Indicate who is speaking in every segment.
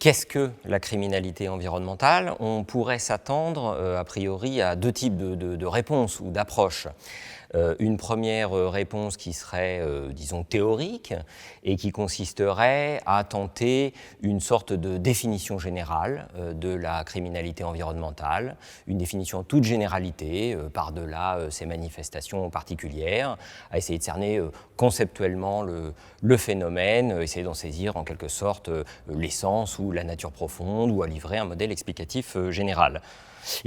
Speaker 1: qu'est-ce que la criminalité environnementale? On pourrait s'attendre, a priori, à deux types de réponses ou d'approches. Une première réponse qui serait, disons, théorique et qui consisterait à tenter une sorte de définition générale de la criminalité environnementale, une définition en toute généralité, par-delà ces manifestations particulières, à essayer de cerner conceptuellement le phénomène, essayer d'en saisir en quelque sorte l'essence ou la nature profonde, ou à livrer un modèle explicatif général.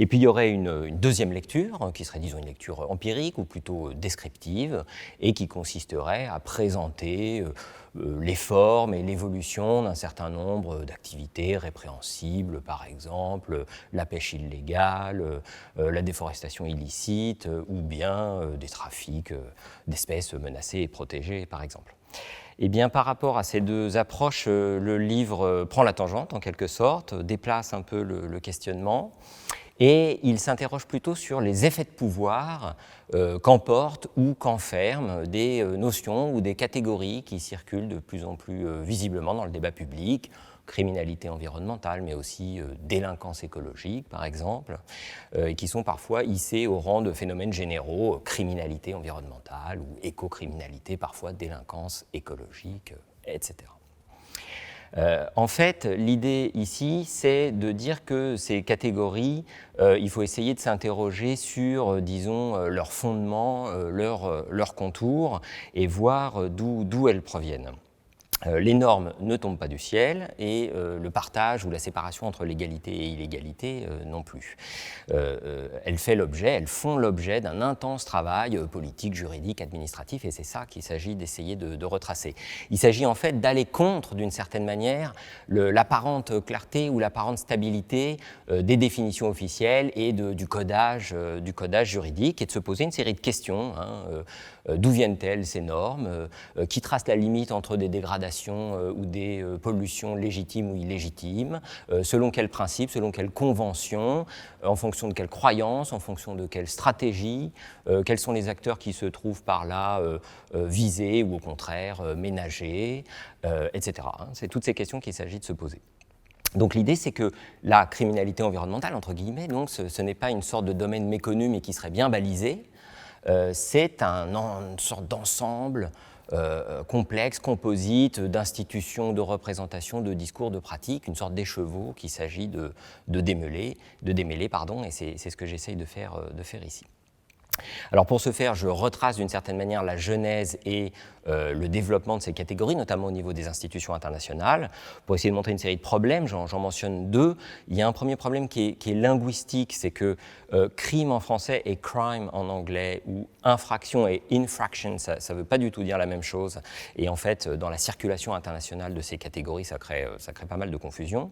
Speaker 1: Et puis il y aurait une deuxième lecture, qui serait, disons, une lecture empirique ou plutôt descriptive, et qui consisterait à présenter les formes et l'évolution d'un certain nombre d'activités répréhensibles, par exemple la pêche illégale, la déforestation illicite, ou bien des trafics d'espèces menacées et protégées, par exemple. Eh bien, par rapport à ces deux approches, le livre prend la tangente, en quelque sorte, déplace un peu le questionnement, et il s'interroge plutôt sur les effets de pouvoir qu'emportent ou qu'enferment des notions ou des catégories qui circulent de plus en plus visiblement dans le débat public, criminalité environnementale, mais aussi délinquance écologique, par exemple, et qui sont parfois hissées au rang de phénomènes généraux, criminalité environnementale ou écocriminalité, parfois délinquance écologique, etc. En fait, l'idée ici, c'est de dire que ces catégories, il faut essayer de s'interroger sur, disons, leurs fondements, leurs contours, et voir d'où elles proviennent. Les normes ne tombent pas du ciel, et le partage ou la séparation entre légalité et illégalité non plus. Elles font l'objet d'un intense travail politique, juridique, administratif, et c'est ça qu'il s'agit d'essayer de retracer. Il s'agit en fait d'aller contre, d'une certaine manière, l'apparente clarté ou l'apparente stabilité des définitions officielles et du codage juridique, et de se poser une série de questions. D'où viennent-elles ces normes? Qui tracent la limite entre des dégradations ou des pollutions légitimes ou illégitimes? Selon quels principes, selon quelles conventions, en fonction de quelles croyances, en fonction de quelles stratégies? Quels sont les acteurs qui se trouvent par là visés ou au contraire ménagés, etc. C'est toutes ces questions qu'il s'agit de se poser. Donc l'idée, c'est que la criminalité environnementale, entre guillemets, donc, ce n'est pas une sorte de domaine méconnu mais qui serait bien balisé. C'est une sorte d'ensemble complexe, composite, d'institutions, de représentations, de discours, de pratiques, une sorte d'écheveau qu'il s'agit de démêler, et c'est ce que j'essaye de faire ici. Alors pour ce faire, je retrace d'une certaine manière la genèse et le développement de ces catégories, notamment au niveau des institutions internationales, pour essayer de montrer une série de problèmes. J'en mentionne deux. Il y a un premier problème qui est linguistique, c'est que crime en français et crime en anglais, ou infraction et infraction, ça ne veut pas du tout dire la même chose. Et en fait, dans la circulation internationale de ces catégories, ça crée pas mal de confusion.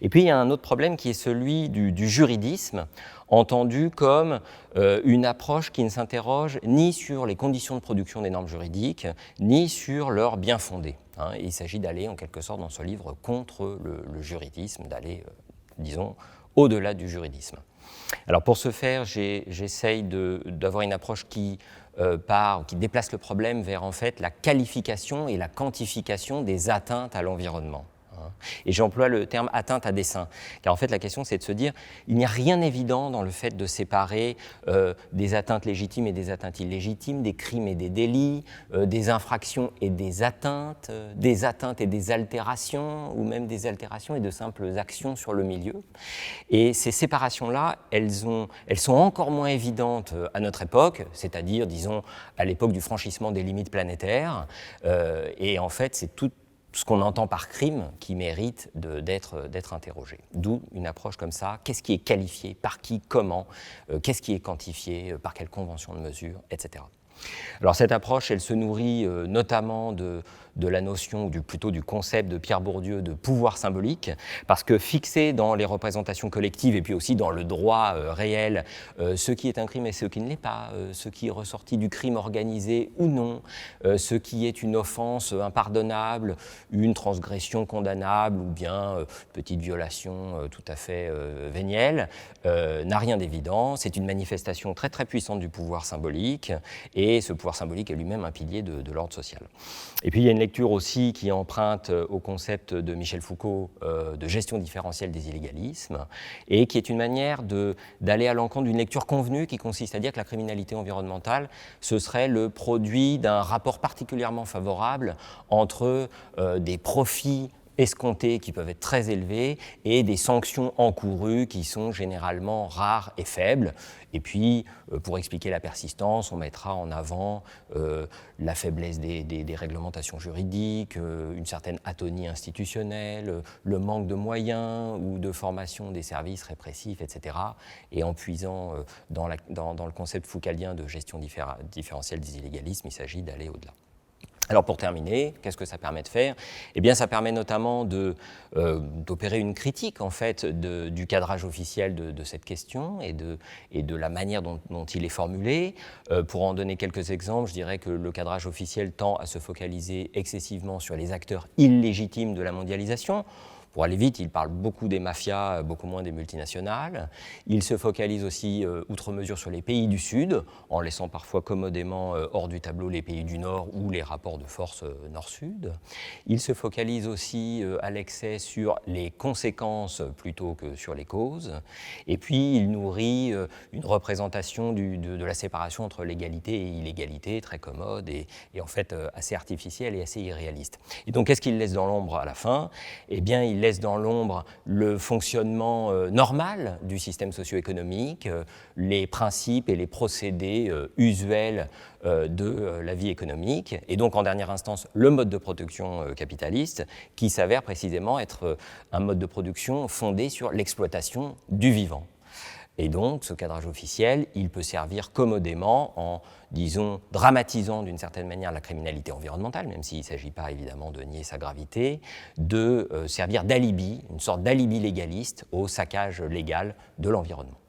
Speaker 1: Et puis il y a un autre problème qui est celui du juridisme, entendu comme une approche qui ne s'interroge ni sur les conditions de production des normes juridiques, ni sur leur bien fondé. Il s'agit d'aller, en quelque sorte, dans ce livre, contre le juridisme, d'aller, disons, au-delà du juridisme. Alors pour ce faire, j'essaye d'avoir une approche qui déplace le problème vers, en fait, la qualification et la quantification des atteintes à l'environnement. Et j'emploie le terme atteinte à dessein, car en fait la question c'est de se dire il n'y a rien d'évident dans le fait de séparer des atteintes légitimes et des atteintes illégitimes, des crimes et des délits, des infractions et des atteintes et des altérations, ou même des altérations et de simples actions sur le milieu. Et ces séparations-là, elles sont encore moins évidentes à notre époque, c'est-à-dire, disons, à l'époque du franchissement des limites planétaires, et en fait c'est tout ce qu'on entend par crime qui mérite d'être interrogé. D'où une approche comme ça. Qu'est-ce qui est qualifié, par qui, comment, qu'est-ce qui est quantifié, par quelle convention de mesure, etc. Alors cette approche, elle se nourrit notamment de la notion, plutôt du concept de Pierre Bourdieu de pouvoir symbolique, parce que fixer dans les représentations collectives et puis aussi dans le droit réel ce qui est un crime et ce qui ne l'est pas, ce qui est ressorti du crime organisé ou non, ce qui est une offense impardonnable, une transgression condamnable ou bien petite violation tout à fait vénielle, n'a rien d'évident. C'est une manifestation très très puissante du pouvoir symbolique, et ce pouvoir symbolique est lui-même un pilier de l'ordre social. Et puis il y a une lecture aussi qui emprunte au concept de Michel Foucault de gestion différentielle des illégalismes et qui est une manière d'aller à l'encontre d'une lecture convenue qui consiste à dire que la criminalité environnementale, ce serait le produit d'un rapport particulièrement favorable entre des profits escomptés qui peuvent être très élevés et des sanctions encourues qui sont généralement rares et faibles. Et puis, pour expliquer la persistance, on mettra en avant la faiblesse des réglementations juridiques, une certaine atonie institutionnelle, le manque de moyens ou de formation des services répressifs, etc. Et en puisant dans le concept foucaldien de gestion différentielle des illégalismes, il s'agit d'aller au-delà. Alors pour terminer, qu'est-ce que ça permet de faire? Eh bien, ça permet notamment d'opérer une critique en fait du cadrage officiel de cette question et de la manière dont il est formulé. Pour en donner quelques exemples, je dirais que le cadrage officiel tend à se focaliser excessivement sur les acteurs illégitimes de la mondialisation. Pour aller vite, il parle beaucoup des mafias, beaucoup moins des multinationales. Il se focalise aussi, outre mesure, sur les pays du Sud, en laissant parfois commodément hors du tableau les pays du Nord ou les rapports de force Nord-Sud. Il se focalise aussi à l'excès sur les conséquences plutôt que sur les causes. Et puis, il nourrit une représentation de la séparation entre légalité et illégalité, très commode et en fait assez artificielle et assez irréaliste. Et donc, qu'est-ce qu'il laisse dans l'ombre à la fin? Eh bien, il laisse dans l'ombre le fonctionnement normal du système socio-économique, les principes et les procédés usuels de la vie économique, et donc en dernière instance le mode de production capitaliste, qui s'avère précisément être un mode de production fondé sur l'exploitation du vivant. Et donc, ce cadrage officiel, il peut servir commodément en, disons, dramatisant d'une certaine manière la criminalité environnementale, même s'il ne s'agit pas évidemment de nier sa gravité, de servir d'alibi, une sorte d'alibi légaliste au saccage légal de l'environnement.